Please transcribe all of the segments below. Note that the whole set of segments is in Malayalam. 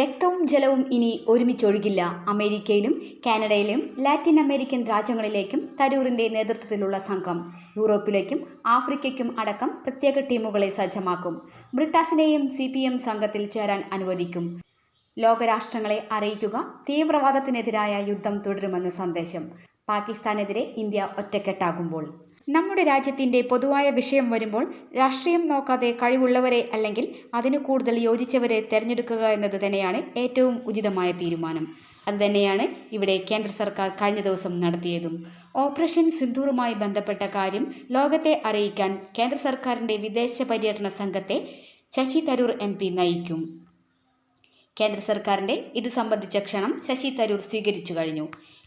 രക്തവും ജലവും ഇനി ഒരുമിച്ചൊഴുകില്ല. അമേരിക്കയിലും കാനഡയിലും ലാറ്റിൻ അമേരിക്കൻ രാജ്യങ്ങളിലേക്കും തരൂരിന്റെ നേതൃത്വത്തിലുള്ള സംഘം യൂറോപ്പിലേക്കും ആഫ്രിക്കയ്ക്കും അടക്കം പ്രത്യേക ടീമുകളെ സജ്ജമാക്കും. ബ്രിട്ടാസിനെയും CPM സംഘത്തിൽ ചേരാൻ അനുവദിക്കും. ലോകരാഷ്ട്രങ്ങളെ അറിയിക്കുക, തീവ്രവാദത്തിനെതിരായ യുദ്ധം തുടരുമെന്ന് സന്ദേശം. പാകിസ്ഥാനെതിരെ ഇന്ത്യ ഒറ്റക്കെട്ടാകുമ്പോൾ. നമ്മുടെ രാജ്യത്തിൻ്റെ പൊതുവായ വിഷയം വരുമ്പോൾ രാഷ്ട്രീയം നോക്കാതെ കഴിവുള്ളവരെ അല്ലെങ്കിൽ അതിന് കൂടുതൽ യോജിച്ചവരെ തിരഞ്ഞെടുക്കുക എന്നത് തന്നെയാണ് ഏറ്റവും ഉചിതമായ തീരുമാനം. അതുതന്നെയാണ് ഇവിടെ കേന്ദ്ര സർക്കാർ കഴിഞ്ഞ ദിവസം നടത്തിയതും. ഓപ്പറേഷൻ സിന്ദൂറുമായി ബന്ധപ്പെട്ട കാര്യം ലോകത്തെ അറിയിക്കാൻ കേന്ദ്ര സർക്കാരിൻ്റെ വിദേശ പര്യടന സംഘത്തെ ശശി തരൂർ MP നയിക്കും. കേന്ദ്ര സർക്കാരിൻ്റെ ഇതു സംബന്ധിച്ച ക്ഷണം ശശി തരൂർ സ്വീകരിച്ചു കഴിഞ്ഞു.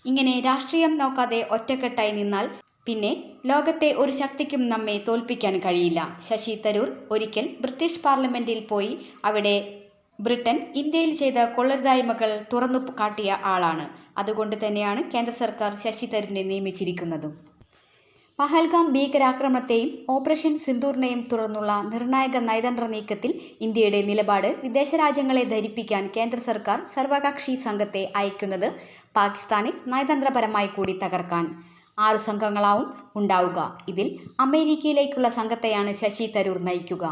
ഇങ്ങനെ രാഷ്ട്രീയം നോക്കാതെ ഒറ്റക്കെട്ടായി നിന്നാൽ പിന്നെ ലോകത്തെ ഒരു ശക്തിക്കും നമ്മെ തോൽപ്പിക്കാൻ കഴിയില്ല. ശശി തരൂർ ഒരിക്കൽ ബ്രിട്ടീഷ് പാർലമെൻറ്റിൽ പോയി അവിടെ ബ്രിട്ടൻ ഇന്ത്യയിൽ ചെയ്ത കൊള്ളരുതായ്മകൾ തുറന്നു കാട്ടിയ ആളാണ്. അതുകൊണ്ട് തന്നെയാണ് കേന്ദ്ര സർക്കാർ ശശി തരൂരിനെ നിയമിച്ചിരിക്കുന്നതും. പഹൽഗാം ഭീകരാക്രമണത്തെയും ഓപ്പറേഷൻ സിന്ദൂറിനെയും തുടർന്നുള്ള നിർണായക നയതന്ത്ര നീക്കത്തിൽ ഇന്ത്യയുടെ നിലപാട് വിദേശ രാജ്യങ്ങളെ ധരിപ്പിക്കാൻ കേന്ദ്ര സർക്കാർ സർവകക്ഷി സംഘത്തെ അയക്കുന്നത് പാകിസ്ഥാനെ നയതന്ത്രപരമായി കൂടി തകർക്കാൻ. 6 സംഘങ്ങളാവും ഉണ്ടാവുക. ഇതിൽ അമേരിക്കയിലേക്കുള്ള സംഘത്തെയാണ് ശശി തരൂർ നയിക്കുക.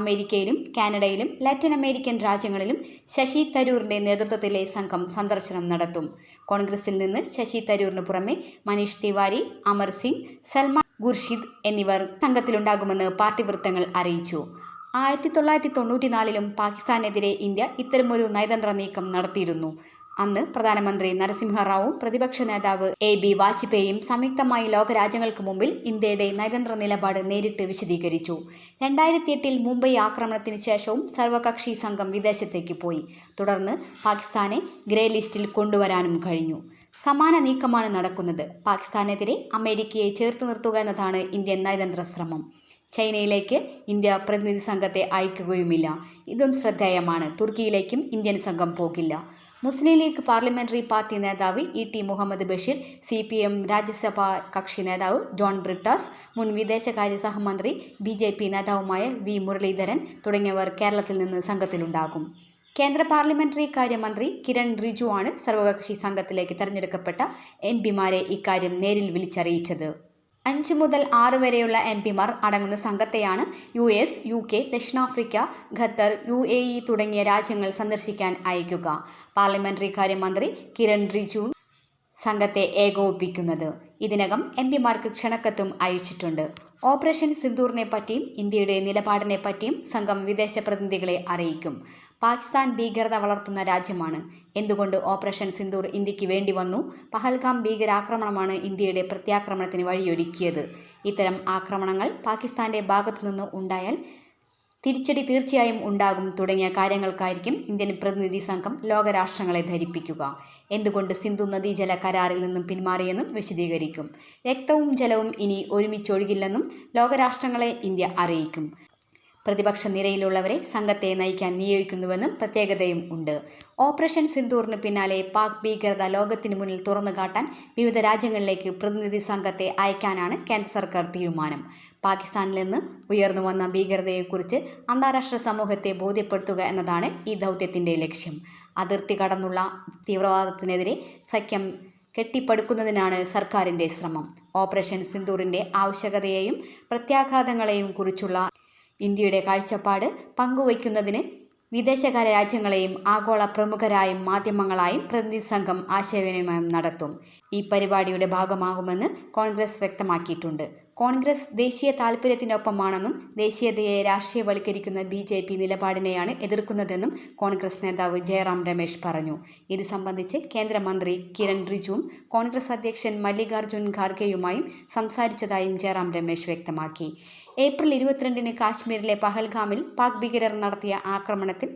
അമേരിക്കയിലും കാനഡയിലും ലാറ്റിൻ അമേരിക്കൻ രാജ്യങ്ങളിലും ശശി തരൂരിൻ്റെ നേതൃത്വത്തിലെ സംഘം സന്ദർശനം നടത്തും. കോൺഗ്രസിൽ നിന്ന് ശശി തരൂരിന് പുറമെ മനീഷ് തിവാരി, അമർ സിംഗ്, സൽമാൻ ഖുർഷിദ് എന്നിവർ സംഘത്തിലുണ്ടാകുമെന്ന് പാർട്ടി വൃത്തങ്ങൾ അറിയിച്ചു. 1994 പാകിസ്ഥാനെതിരെ ഇന്ത്യ ഇത്തരമൊരു നയതന്ത്ര നീക്കം നടത്തിയിരുന്നു. അന്ന് പ്രധാനമന്ത്രി നരസിംഹറാവുവും പ്രതിപക്ഷ നേതാവ് AB വാജ്പേയിയും സംയുക്തമായി ലോകരാജ്യങ്ങൾക്ക് മുമ്പിൽ ഇന്ത്യയുടെ നയതന്ത്ര നിലപാട് നേരിട്ട് വിശദീകരിച്ചു. 2008 മുംബൈ ആക്രമണത്തിന് ശേഷവും സർവകക്ഷി സംഘം വിദേശത്തേക്ക് പോയി. തുടർന്ന് പാകിസ്ഥാനെ ഗ്രേ ലിസ്റ്റിൽ കൊണ്ടുവരാനും കഴിഞ്ഞു. സമാന നീക്കമാണ് നടക്കുന്നത്. പാകിസ്ഥാനെതിരെ അമേരിക്കയെ ചേർത്ത് നിർത്തുക എന്നതാണ് ഇന്ത്യൻ നയതന്ത്ര ശ്രമം. ചൈനയിലേക്ക് ഇന്ത്യ പ്രതിനിധി സംഘത്തെ അയക്കുകയുമില്ല. ഇതും ശ്രദ്ധേയമാണ്. തുർക്കിയിലേക്കും ഇന്ത്യൻ സംഘം പോകില്ല. മുസ്ലിം ലീഗ് പാർലമെന്ററി പാർട്ടി നേതാവ് ET മുഹമ്മദ് ബഷീർ, CPM രാജ്യസഭാ കക്ഷി നേതാവ് ജോൺ ബ്രിട്ടാസ്, മുൻ വിദേശകാര്യ സഹമന്ത്രി BJP നേതാവുമായ V മുരളീധരൻ തുടങ്ങിയവർ കേരളത്തിൽ നിന്ന് സംഘത്തിലുണ്ടാകും. കേന്ദ്ര പാർലമെന്ററി കാര്യമന്ത്രി കിരൺ റിജിജു ആണ് സർവകക്ഷി സംഘത്തിലേക്ക് തെരഞ്ഞെടുക്കപ്പെട്ട MPമാരെ ഇക്കാര്യം നേരിൽ വിളിച്ചറിയിച്ചത്. 5 മുതൽ 6 വരെയുള്ള MPമാർ അടങ്ങുന്ന സംഘത്തെയാണ് US, UK, ദക്ഷിണാഫ്രിക്ക, ഖത്തർ, UAE തുടങ്ങിയ രാജ്യങ്ങൾ സന്ദർശിക്കാൻ അയക്കുക. പാർലമെന്ററി കാര്യമന്ത്രി കിരൺ റിജിജു സംഘത്തെ ഏകോപിപ്പിക്കുന്നത്. ഇതിനകം MPമാർക്ക് ക്ഷണക്കത്തും അയച്ചിട്ടുണ്ട്. ഓപ്പറേഷൻ സിന്ദൂറിനെ പറ്റിയും ഇന്ത്യയുടെ നിലപാടിനെ പറ്റിയും സംഘം വിദേശ പ്രതിനിധികളെ അറിയിക്കും. പാകിസ്ഥാൻ ഭീകരത വളർത്തുന്ന രാജ്യമാണ്. എന്തുകൊണ്ട് ഓപ്പറേഷൻ സിന്ദൂർ ഇന്ത്യക്ക് വേണ്ടി വന്നു? പഹൽഗാം ഭീകരാക്രമണമാണ് ഇന്ത്യയുടെ പ്രത്യാക്രമണത്തിന് വഴിയൊരുക്കിയത്. ഇത്തരം ആക്രമണങ്ങൾ പാകിസ്ഥാന്റെ ഭാഗത്തുനിന്ന് ഉണ്ടായാൽ തിരിച്ചടി തീർച്ചയായും ഉണ്ടാകും തുടങ്ങിയ കാര്യങ്ങൾക്കായിരിക്കും ഇന്ത്യൻ പ്രതിനിധി സംഘം ലോകരാഷ്ട്രങ്ങളെ ധരിപ്പിക്കുക. എന്തുകൊണ്ട് സിന്ധു നദീജല കരാറിൽ നിന്നും പിന്മാറിയെന്നും വിശദീകരിക്കും. രക്തവും ജലവും ഇനി ഒരുമിച്ചൊഴുകില്ലെന്നും ലോകരാഷ്ട്രങ്ങളെ ഇന്ത്യ അറിയിക്കും. പ്രതിപക്ഷ നിരയിലുള്ളവരെ സംഘത്തെ നയിക്കാൻ നിയോഗിക്കുന്നുവെന്നും പ്രത്യേകതയും ഉണ്ട്. ഓപ്പറേഷൻ സിന്ദൂറിന് പിന്നാലെ പാക് ഭീകരത ലോകത്തിന് മുന്നിൽ തുറന്നു കാട്ടാൻ വിവിധ രാജ്യങ്ങളിലേക്ക് പ്രതിനിധി സംഘത്തെ അയക്കാനാണ് കേന്ദ്ര സർക്കാർ തീരുമാനം. പാകിസ്ഥാനിൽ നിന്ന് ഉയർന്നു വന്ന ഭീകരതയെക്കുറിച്ച് അന്താരാഷ്ട്ര സമൂഹത്തെ ബോധ്യപ്പെടുത്തുക എന്നതാണ് ഈ ദൗത്യത്തിൻ്റെ ലക്ഷ്യം. അതിർത്തി കടന്നുള്ള തീവ്രവാദത്തിനെതിരെ സഖ്യം കെട്ടിപ്പടുക്കുന്നതിനാണ് സർക്കാരിൻ്റെ ശ്രമം. ഓപ്പറേഷൻ സിന്ദൂറിൻ്റെ ആവശ്യകതയെയും പ്രത്യാഘാതങ്ങളെയും കുറിച്ചുള്ള ഇന്ത്യയുടെ കാഴ്ചപ്പാട് പങ്കുവയ്ക്കുന്നതിന് വിദേശകാര്യ രാജ്യങ്ങളെയും ആഗോള പ്രമുഖരായും മാധ്യമങ്ങളായും പ്രതിനിധി സംഘം ആശയവിനിമയം നടത്തും. ഈ പരിപാടിയുടെ ഭാഗമാകുമെന്ന് കോൺഗ്രസ് വ്യക്തമാക്കിയിട്ടുണ്ട്. കോൺഗ്രസ് ദേശീയ താൽപര്യത്തിനൊപ്പമാണെന്നും ദേശീയതയെ രാഷ്ട്രീയവൽക്കരിക്കുന്ന BJP നിലപാടിനെയാണ് എതിർക്കുന്നതെന്നും കോൺഗ്രസ് നേതാവ് ജയറാം രമേശ് പറഞ്ഞു. ഇത് സംബന്ധിച്ച് കേന്ദ്രമന്ത്രി കിരൺ റിജിജുവും കോൺഗ്രസ് അധ്യക്ഷൻ മല്ലികാർജ്ജുൻ ഖാർഗെയുമായും സംസാരിച്ചതായും ജയറാം രമേശ് വ്യക്തമാക്കി. ഏപ്രിൽ 22 കാശ്മീരിലെ പഹൽഗാമിൽ പാക് ഭീകരർ നടത്തിയ ആക്രമണത്തിൽ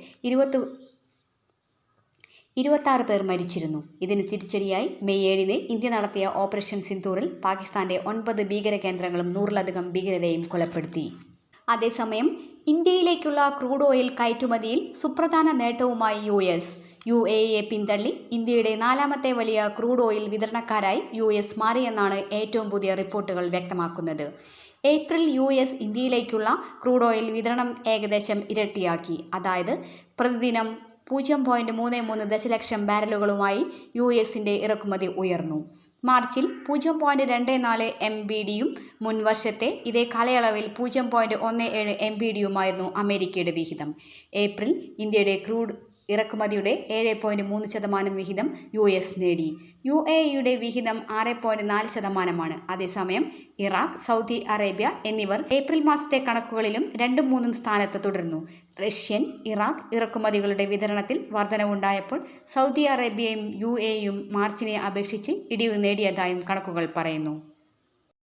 26 പേർ മരിച്ചിരുന്നു. ഇതിന് തിരിച്ചടിയായി മെയ് 7 ഇന്ത്യ നടത്തിയ ഓപ്പറേഷൻ സിന്ദൂറിൽ പാകിസ്ഥാന്റെ 9 ഭീകര കേന്ദ്രങ്ങളും 100-ലധികം ഭീകരരെയും കൊലപ്പെടുത്തി. അതേസമയം ഇന്ത്യയിലേക്കുള്ള ക്രൂഡ് ഓയിൽ കയറ്റുമതിയിൽ സുപ്രധാന നേട്ടവുമായി US. UAEയെ പിന്തള്ളി ഇന്ത്യയുടെ 4ാമത്തെ വലിയ ക്രൂഡ് ഓയിൽ വിതരണക്കാരായി US മാറിയെന്നാണ് ഏറ്റവും പുതിയ റിപ്പോർട്ടുകൾ വ്യക്തമാക്കുന്നത്. ഏപ്രിൽ US ഇന്ത്യയിലേക്കുള്ള ക്രൂഡ് ഓയിൽ വിതരണം ഏകദേശം ഇരട്ടിയാക്കി. അതായത് പ്രതിദിനം 0.33 ദശലക്ഷം ബാരലുകളുമായി US-ന്റെ ഇറക്കുമതി ഉയർന്നു. മാർച്ചിൽ 0.24 MBD-യും മുൻ വർഷത്തെ ഇതേ കാലയളവിൽ 0.17 MBD-യുമായിരുന്നു അമേരിക്കയുടെ വിഹിതം. ഏപ്രിൽ ഇന്ത്യയുടെ ക്രൂഡ് ഇറക്കുമതിയുടെ 7.3% വിഹിതം US നേടി. UAE-യുടെ വിഹിതം 6.4%. അതേസമയം ഇറാഖ്, സൗദി അറേബ്യ എന്നിവർ ഏപ്രിൽ മാസത്തെ കണക്കുകളിലും 2ഉം 3ഉം സ്ഥാനത്ത് തുടർന്നു. റഷ്യൻ, ഇറാഖ് ഇറക്കുമതികളുടെ വിതരണത്തിൽ വർധനവുണ്ടായപ്പോൾ സൗദി അറേബ്യയും UAE-യും മാർച്ചിനെ അപേക്ഷിച്ച് ഇടിവ് നേടിയതായും കണക്കുകൾ പറയുന്നു.